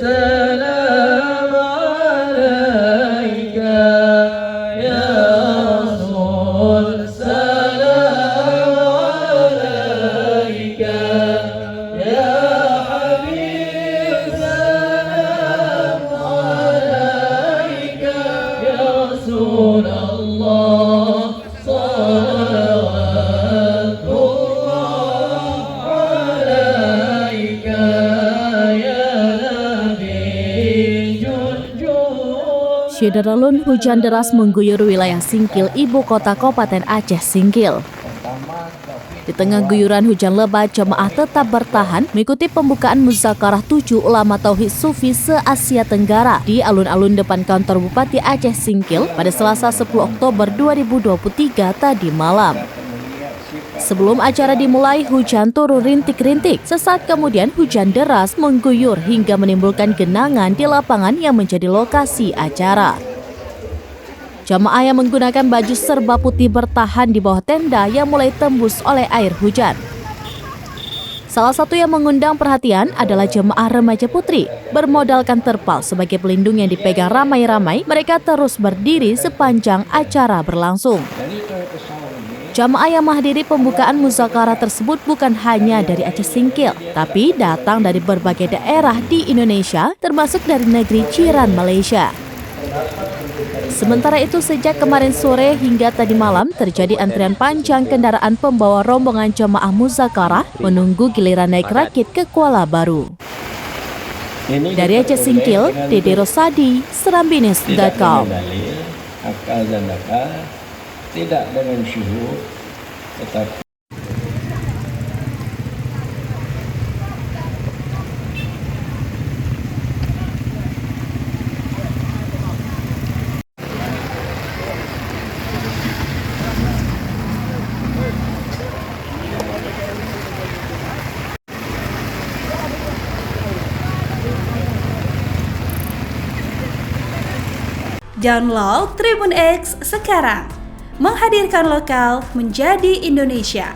سلام عليك يا رسول سلام عليك يا حبيب سلام عليك يا رسول الله صلوات الله عليك يا نبي جنجون. Syederalun hujan deras mengguyur wilayah Singkil, ibu kota Kabupaten Aceh Singkil. Di tengah guyuran hujan lebat, jemaah tetap bertahan mengikuti pembukaan Muzakarah 7 ulama Tauhid Sufi se-Asia Tenggara di alun-alun depan kantor Bupati Aceh Singkil pada Selasa 10 Oktober 2023 tadi malam. Sebelum acara dimulai, hujan turun rintik-rintik. Sesaat kemudian hujan deras mengguyur hingga menimbulkan genangan di lapangan yang menjadi lokasi acara. Jamaah yang menggunakan baju serba putih bertahan di bawah tenda yang mulai tembus oleh air hujan. Salah satu yang mengundang perhatian adalah jemaah remaja putri. Bermodalkan terpal sebagai pelindung yang dipegang ramai-ramai, mereka terus berdiri sepanjang acara berlangsung. Jamaah yang menghadiri pembukaan muzakarah tersebut bukan hanya dari Aceh Singkil, tapi datang dari berbagai daerah di Indonesia, termasuk dari negeri jiran Malaysia. Sementara itu, sejak kemarin sore hingga tadi malam terjadi antrian panjang kendaraan pembawa rombongan jemaah muzakarah menunggu giliran naik rakit ke Kuala Baru. Dari Aceh Singkil, Dede Rosadi, serambinews.com. Akal dan nakal, tidak dengan syuhud, tetapi Download Tribun X sekarang, menghadirkan lokal menjadi Indonesia.